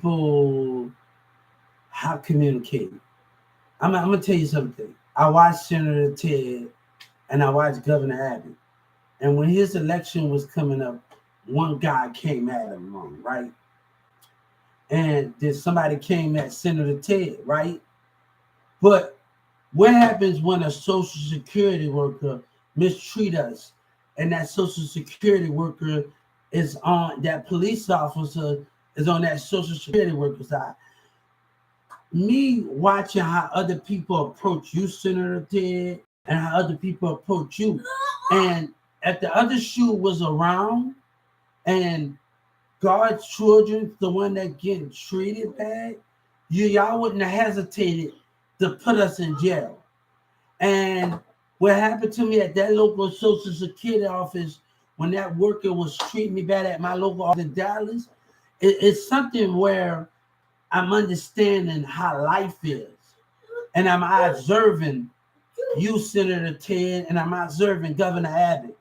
people have communicated. I'm gonna tell you something. I watched Senator Ted and I watched Governor Abbott. And when his election was coming up, one guy came at him wrong, right? And then somebody came at Senator Ted, right? But what happens when a Social Security worker mistreat us and that Social Security worker is on, that police officer is on that Social Security worker side? Me watching how other people approach you, Senator Ted, and how other people approach you. And if the other shoe was around and God's children, the one that getting treated bad, y'all wouldn't have hesitated to put us in jail. And what happened to me at that local Social Security office when that worker was treating me bad at my local office in Dallas, it's something where I'm understanding how life is. And I'm observing you, Senator Ted, and I'm observing Governor Abbott.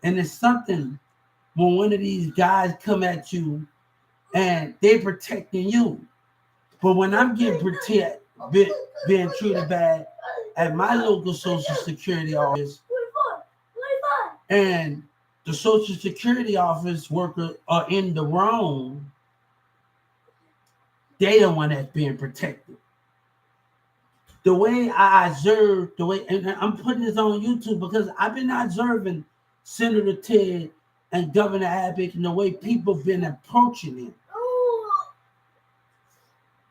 And it's something when one of these guys come at you and they protecting you. But when I'm getting being treated bad at my local Social Security office, and the Social Security office workers are in the wrong, they the one that's being protected. The way I observe, and I'm putting this on YouTube because I've been observing Senator Ted and Governor Abbott and the way people been approaching him.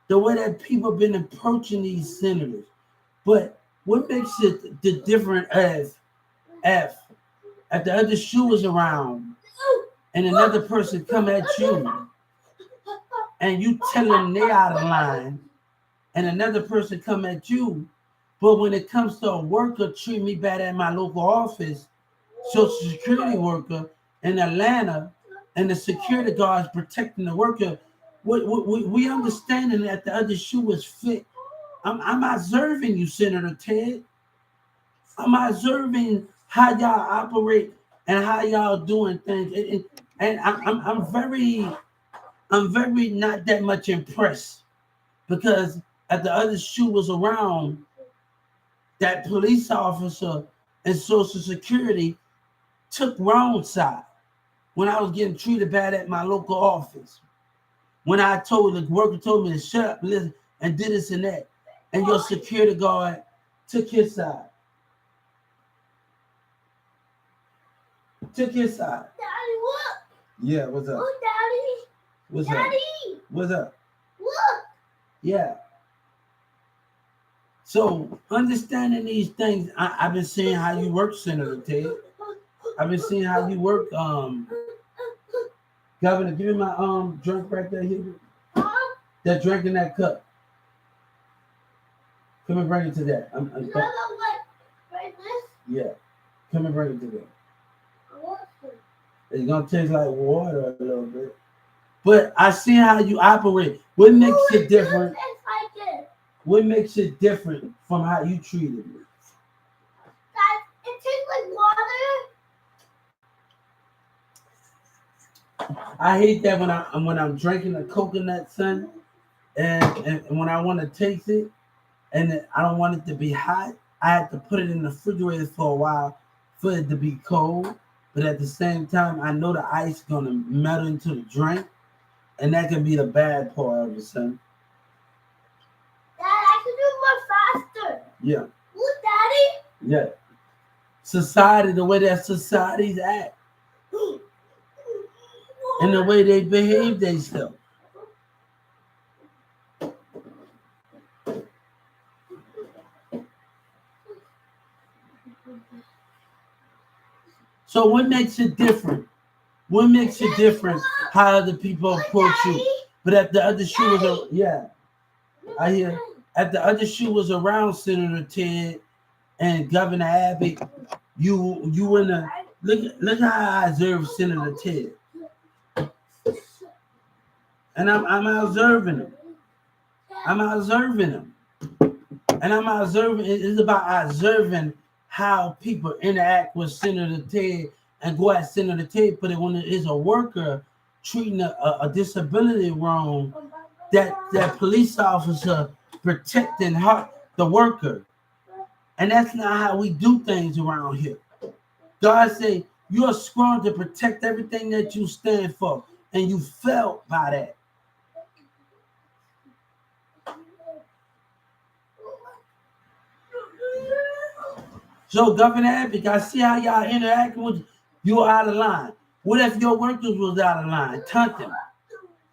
The way that people been approaching these senators. But what makes it the different if the other shoe was around and another person come at you and you tell them they out of line and another person come at you, but when it comes to a worker treat me bad at my local office, Social Security worker in Atlanta, and the security guards protecting the worker, we understanding that the other shoe was fit. I'm observing you, Senator Ted. I'm observing how y'all operate and how y'all doing things, and I'm very not that much impressed because if the other shoe was around, that police officer and Social Security took wrong side when I was getting treated bad at my local office. When I told the worker told me to shut up, listen, and did this and that, and your security guard took his side. Took his side. Daddy, look. Yeah, what's up? Look, Daddy. What's Daddy. up? What's up? Look. Yeah. So understanding these things, I've been seeing how you work, Senator Ted. I've been seeing how you work, Governor. Give me my drink right there here. That drink in that cup. Come and bring it to that. Right this? Yeah. Come and bring it to that. I want to. It's gonna taste like water a little bit. But I see how you operate. What makes it different? What makes it different from how you treated me? That it tastes like water. I hate that when I'm drinking a coconut, son, and when I want to taste it, and I don't want it to be hot, I have to put it in the refrigerator for a while for it to be cold. But at the same time, I know the ice gonna melt into the drink, and that can be the bad part of it, son. Dad, I can do more faster. Yeah. Look, Daddy. Yeah. Society, the way that societies act, and the way they behave themselves. So what makes it different? What makes it different how other people approach you? But if the other shoe was I hear if the other shoe was around Senator Ted and Governor Abbott, you in a look how I observe Senator Ted. And I'm observing him. I'm observing him. And I'm observing, it's about observing how people interact with Senator Ted and go at Senator Ted, but when it is a worker treating a disability wrong that police officer protecting the worker. And that's not how we do things around here. God said, you're strong to protect everything that you stand for. And you felt by that. So, Governor Abbott, I see how y'all interacting with you out of line. What if your workers was out of line? Tunt them.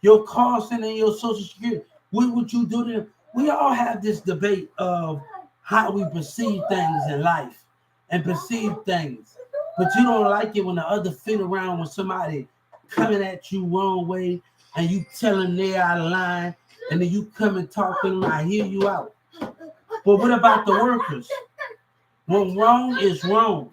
Your call center and your social security. What would you do to them? We all have this debate of how we perceive things in life and perceive things. But you don't like it when the other fit around when somebody coming at you wrong way and you tell them they're out of line and then you come and talk to them. I hear you out. But what about the workers? When wrong is wrong.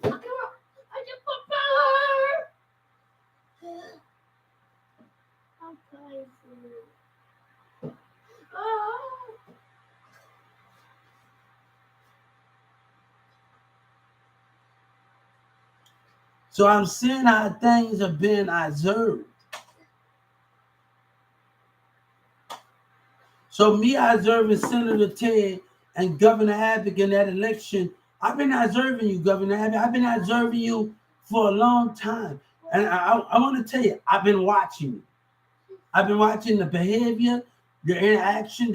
So I'm seeing how things have been observed. So me observing Senator Ted and Governor Abbott in that election, I've been observing you, Governor Abbott. I've been observing you for a long time. And I want to tell you, I've been watching you. I've been watching the behavior, your interaction,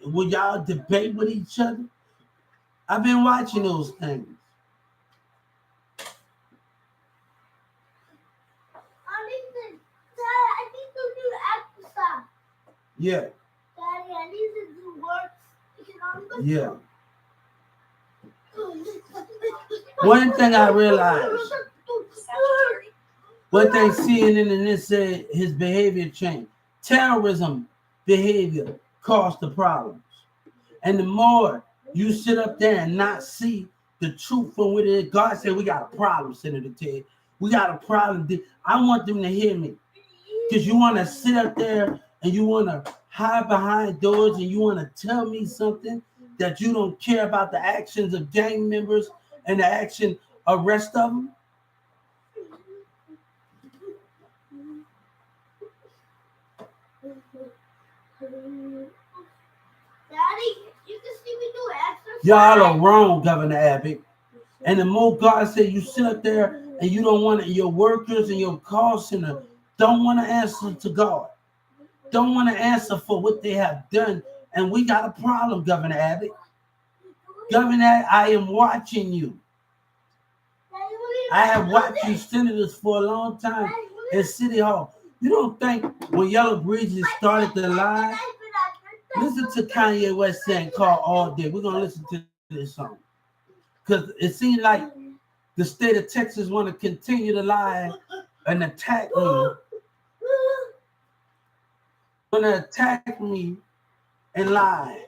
when y'all debate with each other. I've been watching those things. I need to do exercise. Yeah. Daddy, I need to do work. Yeah. One thing I realized, what they CNN and this said, his behavior changed. Terrorism behavior caused the problems. And the more you sit up there and not see the truth from what it is, God said, we got a problem, Senator Ted. We got a problem. I want them to hear me. Because you want to sit up there and you want to hide behind doors and you want to tell me something that you don't care about the actions of gang members and the action of rest of them. Daddy, you can see me do exercise. Y'all are wrong, Governor Abbott. And the more God said you sit up there and you don't want your workers and your call center don't want to answer to God. Don't want to answer for what they have done. And we got a problem, Governor Abbott. Governor, I am watching you. I have watched you senators for a long time in City Hall. You don't think when Yellow Bridges started the lie? Listen to Kanye West saying call all day. We're going to listen to this song. Because it seems like the state of Texas want to continue to lie and attack me. Want to attack me and lie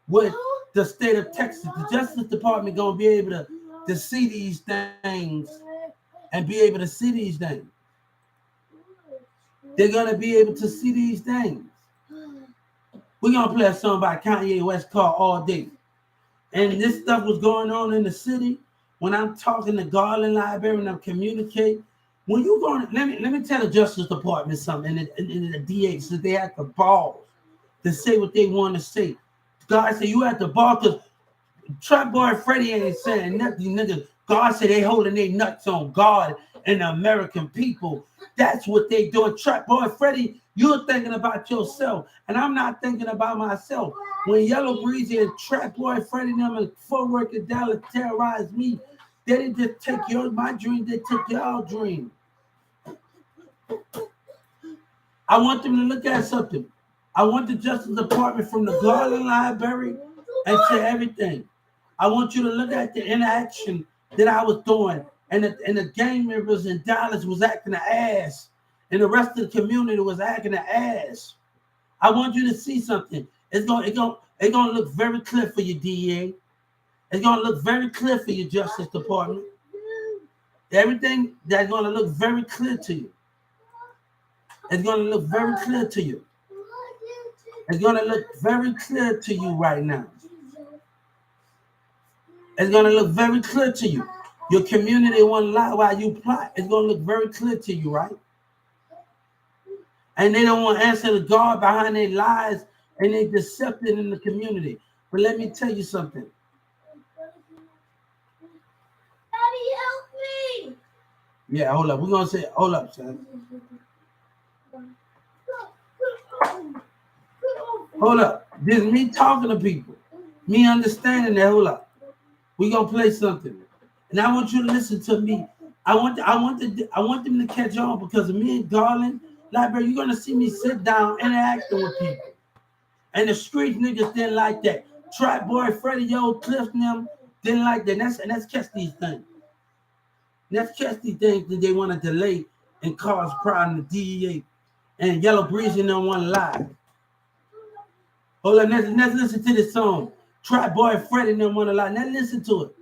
with the state of Texas. The Justice Department going to be able to see these things and be able to see these things. They're going to be able to see these things. We're going to play a song by Kanye West called All Day. And this stuff was going on in the city. When I'm talking to Garland Library and I'm communicating, when you going, let me tell the Justice Department something, and the DA, so they have the balls to say what they want to say. God said you have the ball because Trap Boy Freddie ain't saying nothing, nigga. God said they holding their nuts on God and the American people. That's what they doing. Trap Boy Freddie, you're thinking about yourself, and I'm not thinking about myself. When Yellow Breezy and Trap Boy Freddie and them and Fort Worth and Dallas terrorized me, they didn't just take my dream, they took your dream. I want them to look at something. I want the Justice Department from the Garland Library and to everything. I want you to look at the interaction that I was doing, and the gang members in Dallas was acting an ass, and the rest of the community was acting an ass. I want you to see something. It's gonna look very clear for your DA. It's gonna look very clear for your Justice Department. Everything that's gonna look very clear to you. It's gonna look very clear to you. It's gonna look very clear to you right now. It's gonna look very clear to you. Your community won't lie while you plot. It's gonna look very clear to you, right? And they don't want to answer the God behind their lies and they deceptive in the community. But let me tell you something. Daddy, help me. Yeah, hold up. We're gonna say, hold up, son. Hold up. This is me talking to people. Me understanding that. Hold up. We're gonna play something. And I want you to listen to me. I want them to catch on because of me and Garland, like, bro, you're gonna see me sit down interacting with people. And the street niggas didn't like that. Trap Boy, Freddie, Yo, Cliff, them didn't like that. And that's catch these things. Let's catch these things that they want to delay and cause problem to DEA. And Yellow Breeze and them want to lie. Hold on, let's listen to this song. Trap Boy, Freddie and them want to lie. Let's listen to it.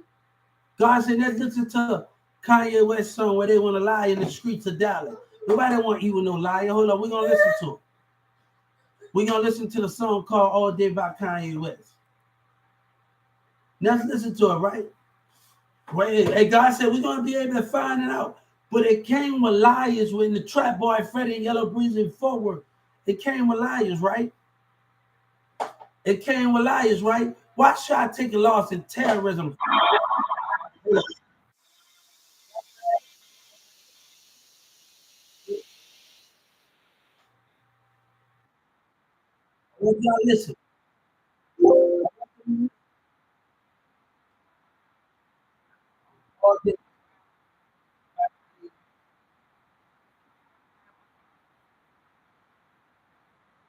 God said, let's listen to Kanye West song where they want to lie in the streets of Dallas. Nobody want you with no liar. Hold on, we're going to listen to it. We're going to listen to the song called All Day by Kanye West. Let's listen to it, right? Right. And God said, we're going to be able to find it out. But it came with liars when the Trap Boy, Freddie, and Yellow Breeze and Forward. It came with liars, right? It came with liars, right? Why should I take a loss in terrorism? Well, y'all listen.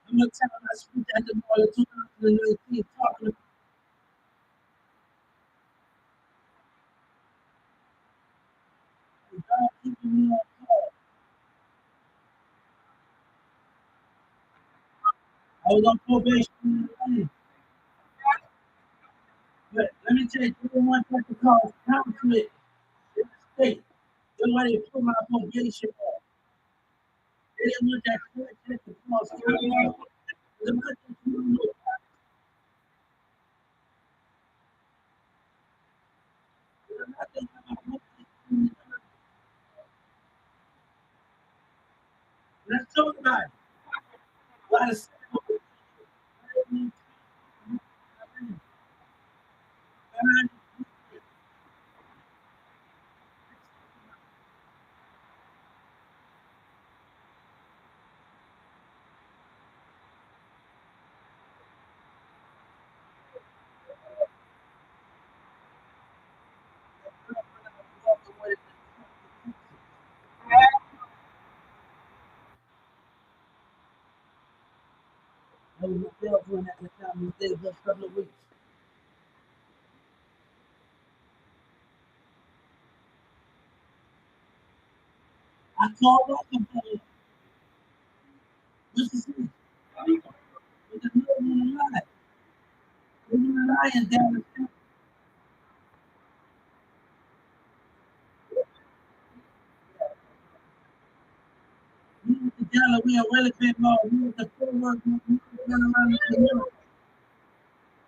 I'm going to tell them I speak at the ball in 2019 talking about God keeping me on call. I was on probation in the lane. But let me tell you, they didn't want that to cause conflict in the state. That's why they put my probation off. They didn't want that conflict to cause conflict. Let's talk about it. Why the I was my girlfriend at the time. We stayed for a couple of weeks. I called up and told her, what's the secret? With the middle of the lie. We're lying down the street. We went to Delaware, we had Wellington Mall, we went to Fort Worth, we went around the community.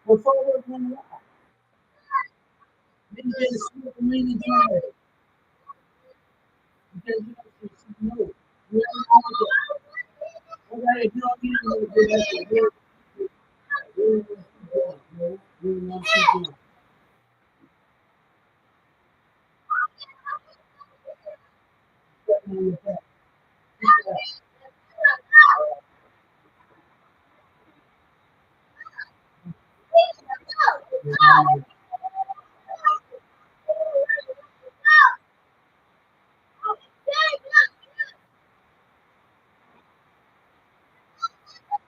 Well, Fort Worth won the lie. They did a small community drive. Because you know, she knows. We all know that. Okay, if you don't get it, we'll do that. We'll keep going, bro. We'll keep going. Definitely with that.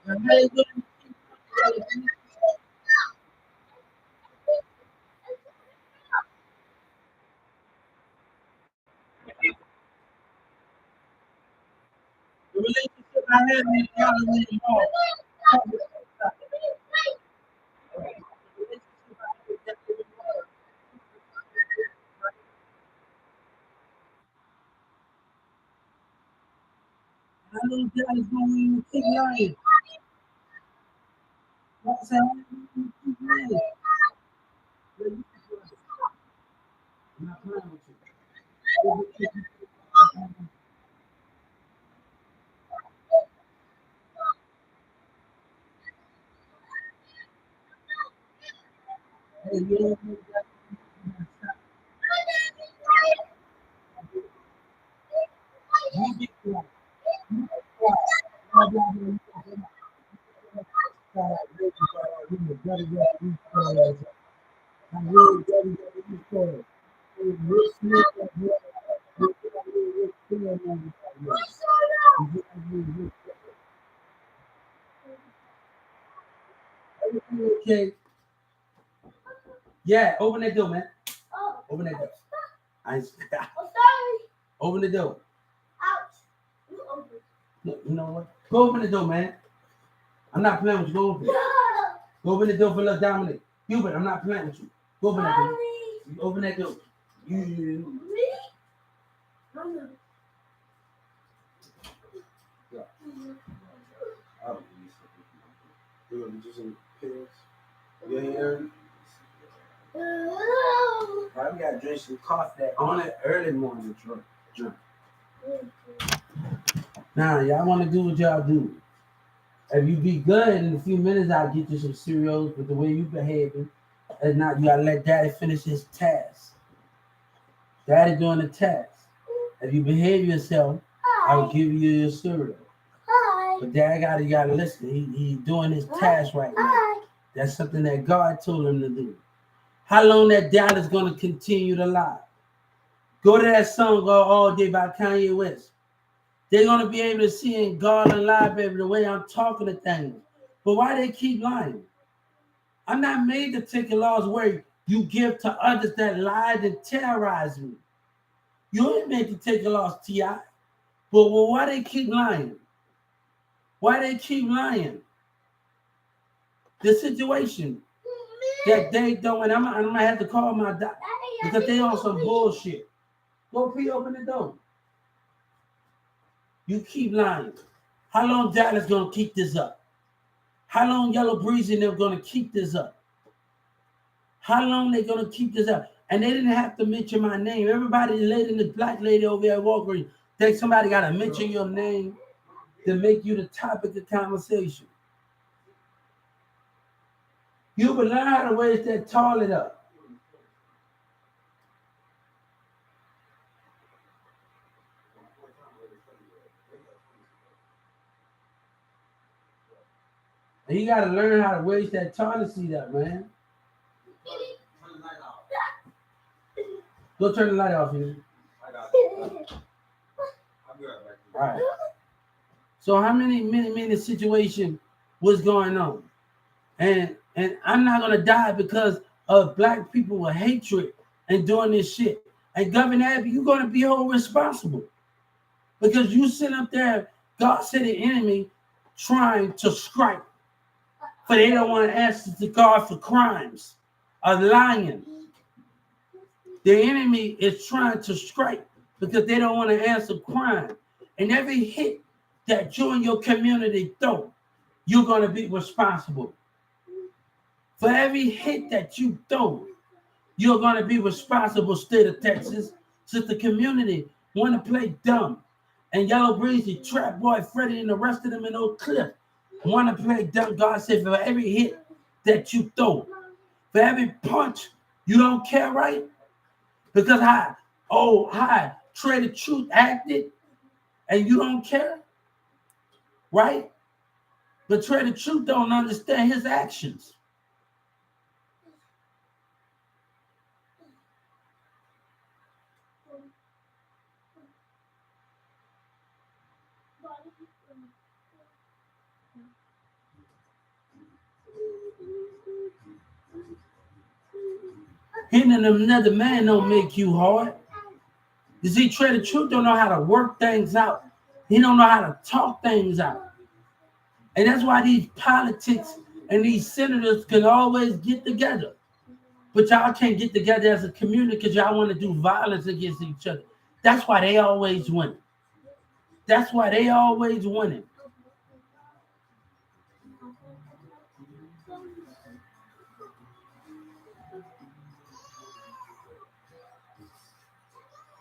And they wouldn't keep going. The relationship I had with Delaware Mall. I know Dallas going to keep lying. Like I said, I'm keep lying. I'm not playing with you. Hey, you don't make that- you be quiet. You be quiet. Blah, blah, blah, you don't get my- you the dirty, dirty, dirty, I really dirty, dirty, dirty. Hey, Will Smith, that boy, you get that little Will Smith on you. You get that little Will Smith. Everything okay? Yeah, open that door, man. Open that door. I ain't- open the door. Look, you know what? Go open the door, man. I'm not playing with you. Go open it. Go open the door for little Dominic. Hubert, I'm not playing with you. Go open that door. You open that door. You. Yeah. Oh, you just some pills. You ain't heard? Probably got to drink some coffee that on it early morning drink. Now, y'all want to do what y'all do. If you be good in a few minutes, I'll get you some cereals. But the way you behaving, and now you gotta let Daddy finish his task. Daddy doing the task. If you behave yourself, I'll give you your cereal. But Dad you gotta listen. He doing his task right now. That's something that God told him to do. How long that doubt is gonna continue to lie? Go to that song All Day by Kanye West. They're gonna be able to see in God alive, baby, the way I'm talking to things. But why they keep lying? I'm not made to take a laws where you give to others that lied and terrorize me. You ain't made to take a loss, T.I. But why they keep lying? Why they keep lying? The situation that they doing, I'm gonna have to call my doctor because they on some bullshit. Go pee, open the door. You keep lying. How long Dallas gonna keep this up? How long Yellow Breeze and them gonna keep this up? How long they gonna keep this up? And they didn't have to mention my name. Everybody, the lady, the black lady over there at Walgreens, think somebody gotta mention your name to make you the topic of conversation. You will learn how to raise that toilet up. And you gotta learn how to raise that toilet seat up, man. Go turn the light off here. All right. So how many situation was going on? And I'm not gonna die because of black people with hatred and doing this shit. And Governor Abbott, you're gonna be held responsible. Because you sit up there, God said the enemy trying to strike. But they don't want to answer to God for crimes of lying. The enemy is trying to strike because they don't want to answer crime. And every hit that you and your community throw, you're going to be responsible. For every hit that you throw, you're going to be responsible, state of Texas. Since the community want to play dumb. And Yellow Breezy, Trap Boy, Freddie, and the rest of them in Oak Cliff want to play dumb. God said, for every hit that you throw, for every punch, you don't care, right? Because Trader Truth acted and you don't care, right? But Trader Truth don't understand his actions. Hitting another man don't make you hard. You see, Trader Truth don't know how to work things out. He don't know how to talk things out. And that's why these politics and these senators can always get together. But y'all can't get together as a community because y'all want to do violence against each other. That's why they always win. That's why they always winning.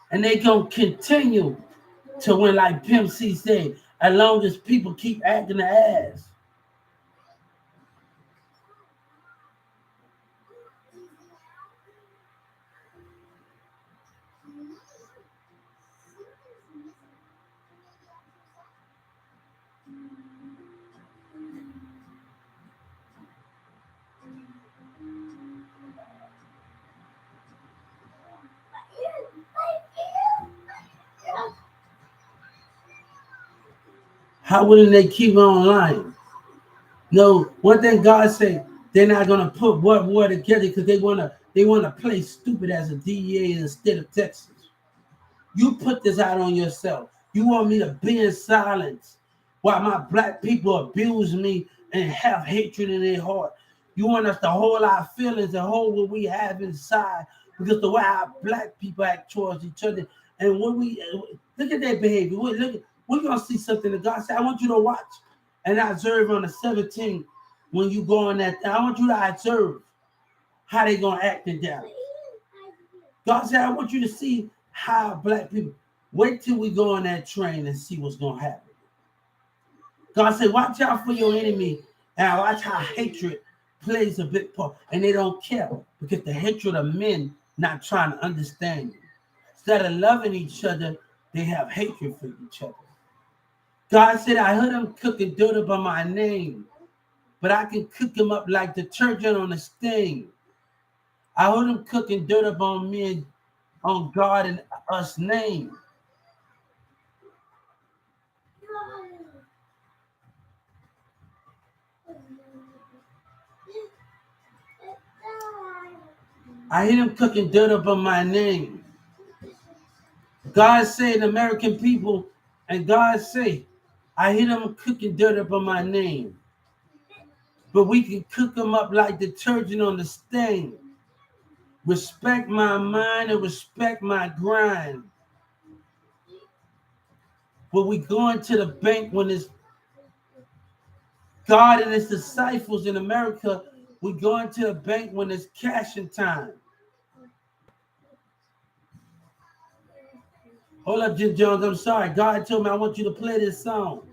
And they gonna continue to win, like Pimp C said, as long as people keep acting the ass. How wouldn't they keep on lying? No, one thing God said, they're not gonna put what war together because they wanna play stupid as a DEA instead of Texas. You put this out on yourself. You want me to be in silence while my black people abuse me and have hatred in their heart. You want us to hold our feelings and hold what we have inside because the way our black people act towards each other and when we look at their behavior, we're gonna see something that God said. I want you to watch and observe on the 17th when you go on that. I want you to observe how they gonna act in Dallas. God said, I want you to see how black people wait till we go on that train and see what's gonna happen. God said, watch out for your enemy and watch how hatred plays a big part. And they don't care because the hatred of men not trying to understand you. Instead of loving each other, they have hatred for each other. God said, I heard them cooking dirt up on my name, but I can cook them up like detergent on a stain. I heard them cooking dirt up on me and on God and us name. I hear them cooking dirt up on my name. God said, American people, and God say, I hear them cooking dirt up on my name. But we can cook them up like detergent on the stain. Respect my mind and respect my grind. But we going to the bank when it's God and his disciples in America. We going to the bank when it's cashing time. Hold up, Jim Jones. I'm sorry. God told me I want you to play this song.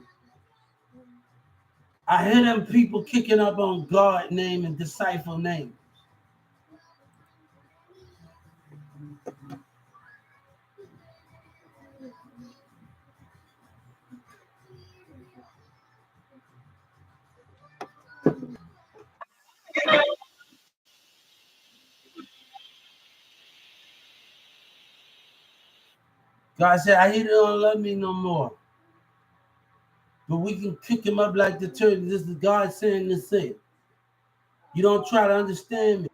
I hear them people kicking up on God name and disciple name. God said, I hear they don't love me no more. But we can kick him up like the turtle. This is God saying this thing. You don't try to understand me.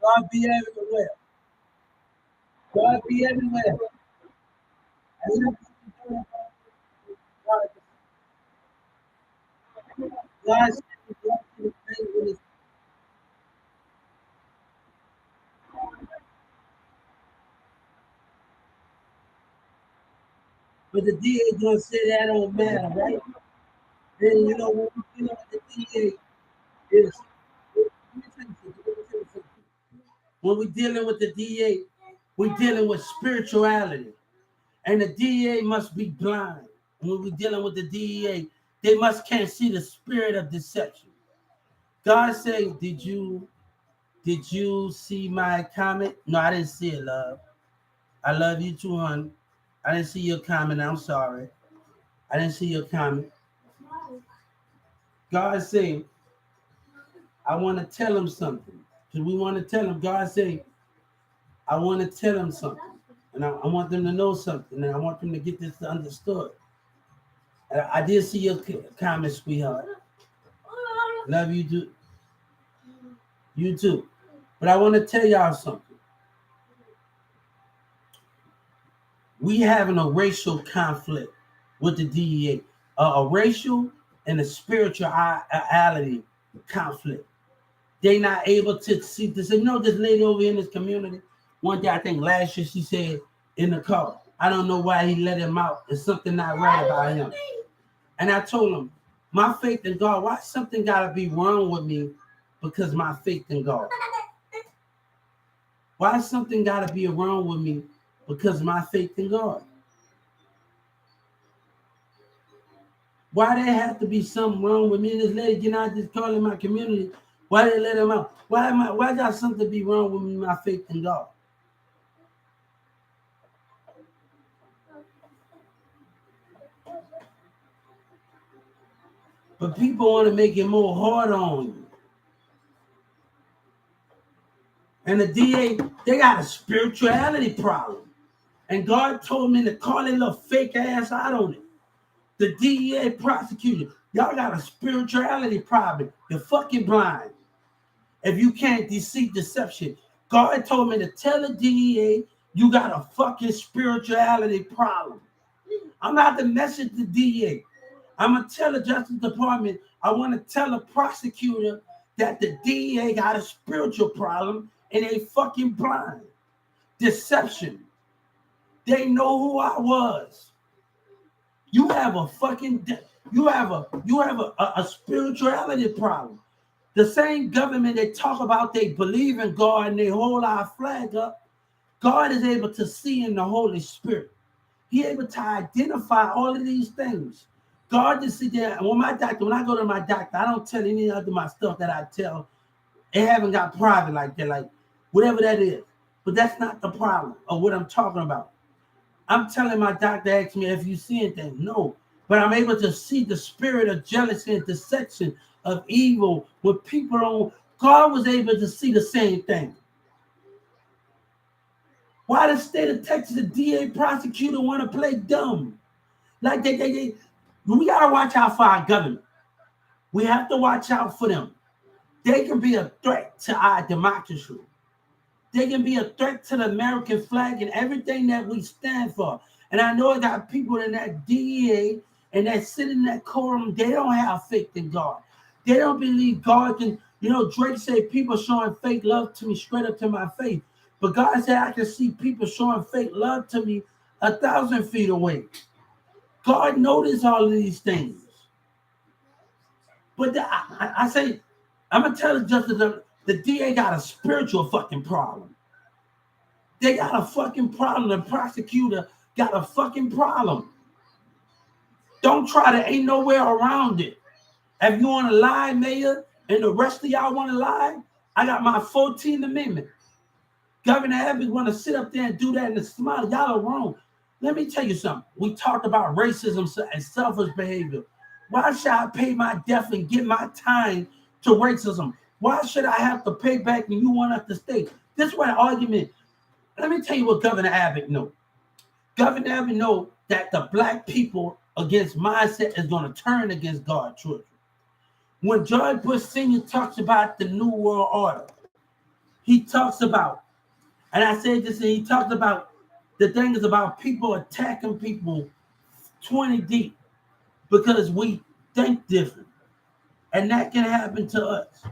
God be everywhere. God be everywhere. God, God said, God to the bank when it's- but the DA gonna say that don't matter, right? Then you know when we deal with the DA is when we dealing with the DA, we're dealing with spirituality. And the DEA must be blind. When we're dealing with the DEA, they must can't see the spirit of deception. God said, did you see my comment? No, I didn't see it, love. I love you too, hon. I didn't see your comment. I'm sorry. I didn't see your comment. God said, I want to tell him something. Because we want to tell him. God said, I want to tell him something. And I want them to know something. And I want them to get this understood. And I did see your comment, sweetheart. Love you too. You too. But I want to tell y'all something. We having a racial conflict with the DEA, a racial and a spirituality conflict. They not able to see this. You know this lady over here in this community. One day, I think last year, she said in the car, I don't know why he let him out. There's something not right about him. And I told him, my faith in God, why something gotta be wrong with me because my faith in God? Why something gotta be wrong with me because my faith in God? Why there have to be something wrong with me and this lady? Can I just call in my community? Why they let him out? Why got something to be wrong with me, my faith in God? But people want to make it more hard on you. And the DA, they got a spirituality problem. And God told me to call that little fake ass out on it. The DEA prosecutor, y'all got a spirituality problem. You're fucking blind. If you can't see deception, God told me to tell the DEA you got a fucking spirituality problem. I'm not to message the DEA. I'm gonna tell the Justice Department. I want to tell the prosecutor that the DEA got a spiritual problem and they fucking blind. Deception. They know who I was. You have a fucking a spirituality problem. The same government they talk about they believe in God and they hold our flag up. God is able to see in the Holy Spirit. He able to identify all of these things. God just sit there. And when I go to my doctor, I don't tell any of my stuff that I tell. It haven't got private like that, like whatever that is. But that's not the problem of what I'm talking about. I'm telling my doctor, ask me if you see anything. No, but I'm able to see the spirit of jealousy and deception of evil when people don't. God was able to see the same thing. Why the state of Texas, the DA prosecutor want to play dumb? Like we gotta watch out for our government. We have to watch out for them. They can be a threat to our democracy. They can be a threat to the American flag and everything that we stand for. And I know I got people in that DEA and that sit in that courtroom, they don't have faith in God. They don't believe God can, Drake said people showing fake love to me straight up to my face. But God said I can see people showing fake love to me 1,000 feet away. God noticed all of these things. But I say, I'm going to tell the justice, the DA got a spiritual fucking problem. They got a fucking problem. The prosecutor got a fucking problem. Don't try to, ain't nowhere around it. If you want to lie, Mayor, and the rest of y'all want to lie, I got my 14th Amendment. Governor Abbott want to sit up there and do that in the smile. Y'all are wrong. Let me tell you something. We talked about racism and selfish behavior. Why should I pay my debt and give my time to racism? Why should I have to pay back when you want us to stay? This is what an argument. Let me tell you what Governor Abbott knows. Governor Abbott knows that the black people against mindset is going to turn against God's children. When George Bush Sr. talks about the New World Order, he talks about, and I said this, and he talked about the thing is about people attacking people 20 deep because we think different. And that can happen to us.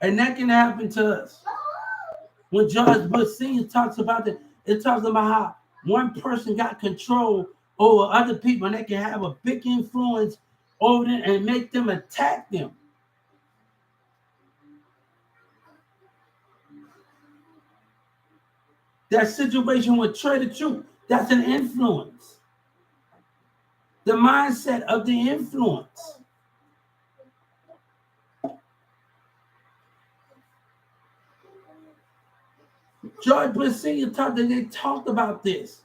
And that can happen to us. When George Bush Sr. talks about it, it talks about how one person got control over other people and they can have a big influence over them and make them attack them. That situation with Trader Truth, that's an influence. The mindset of the influence. George Bush Sr. they talked about this.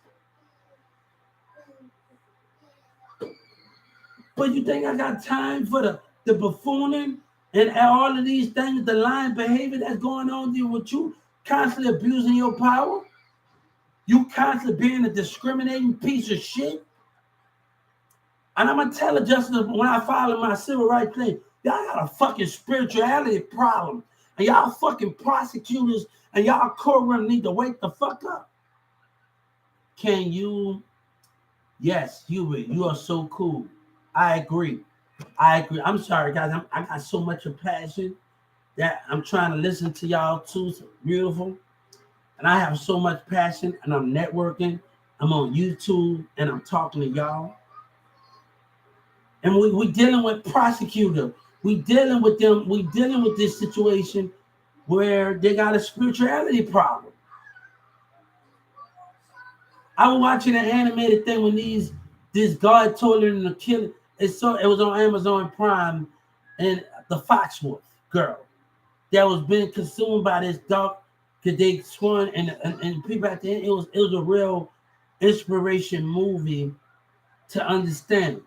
But you think I got time for the buffooning and all of these things, the lying behavior that's going on there with you, constantly abusing your power? You constantly being a discriminating piece of shit? And I'm going to tell the justice when I file my civil rights claim, y'all got a fucking spirituality problem. And y'all fucking prosecutors and y'all courtroom need to wake the fuck up. Can you? Yes, Hubert, you are so cool. I agree. I'm sorry, guys. I got so much of passion that I'm trying to listen to y'all too. It's beautiful. And I have so much passion and I'm networking. I'm on YouTube and I'm talking to y'all. And we dealing with prosecutor. We dealing with them. We dealing with this situation where they got a spirituality problem. I was watching an animated thing when this guard told her to kill it. It was on Amazon Prime, and the Foxwolf girl that was being consumed by this dog because they sworn and people at the end. It was a real inspiration movie to understand it.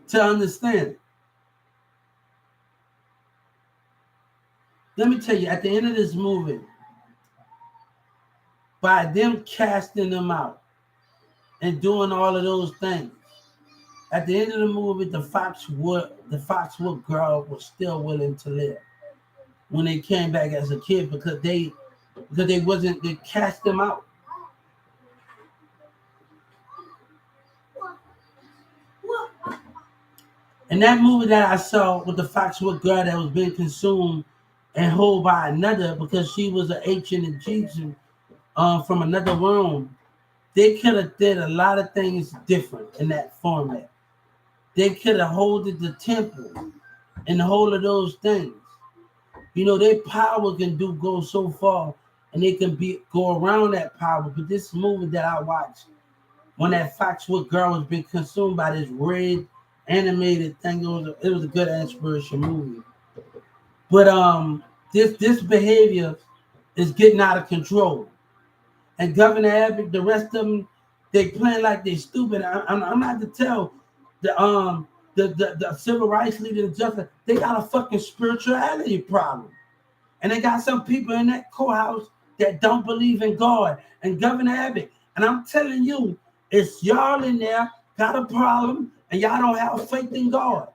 To understand it. Let me tell you, at the end of this movie, by them casting them out and doing all of those things, at the end of the movie, the Foxwood girl was still willing to live when they came back as a kid because they cast them out. And that movie that I saw with the Foxwood girl that was being consumed and held by another because she was an ancient Egyptian from another realm, they could have did a lot of things different in that format. They could have holded the temple and whole of those things. You know, their power can go so far and they can go around that power. But this movie that I watched, when that Foxwood girl was being consumed by this red animated thing, it was a good inspiration movie. But this behavior is getting out of control. And Governor Abbott, the rest of them, they playing like they stupid. I'm not to tell the civil rights leaders and justice, they got a fucking spirituality problem. And they got some people in that courthouse that don't believe in God and Governor Abbott. And I'm telling you, it's y'all in there got a problem and y'all don't have faith in God.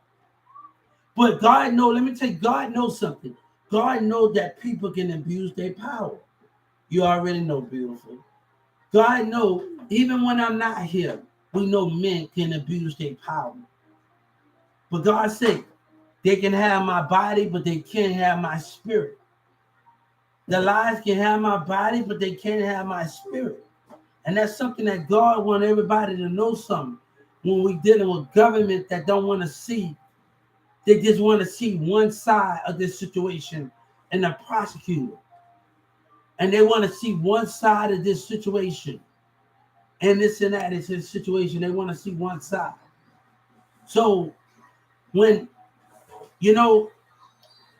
But God knows, let me tell you, God knows something. God knows that people can abuse their power. You already know, beautiful. God knows, even when I'm not here, we know men can abuse their power. For God's sake, they can have my body, but they can't have my spirit. The lies can have my body, but they can't have my spirit. And that's something that God wants everybody to know something. When we're dealing with government that don't want to see, they just want to see one side of this situation and the prosecutor. And they want to see one side of this situation. And this and that is his situation. They want to see one side. So when, you know,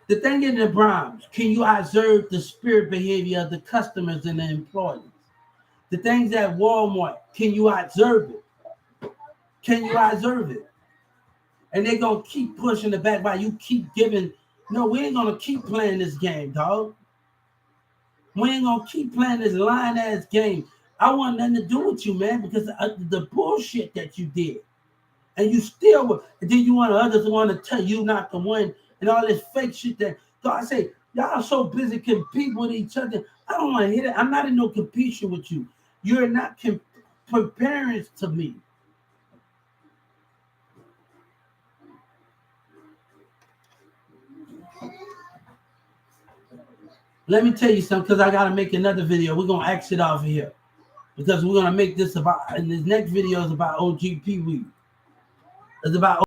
the thing in the Browns, can you observe the spirit behavior of the customers and the employees? The things at Walmart, can you observe it? Can you observe it? And they're going to keep pushing it back while you keep giving. No, we ain't going to keep playing this game, dog. We ain't going to keep playing this lying-ass game. I want nothing to do with you, man, because of the bullshit that you did. And you still, and then you want others want to tell you not to win and all this fake shit that God say, y'all so busy competing with each other. I don't want to hear that. I'm not in no competition with you. You're not comparing to me. Let me tell you something, because I got to make another video. We're going to exit off of here. Because we're going to make this about, and this next video is about OGP weed. It's about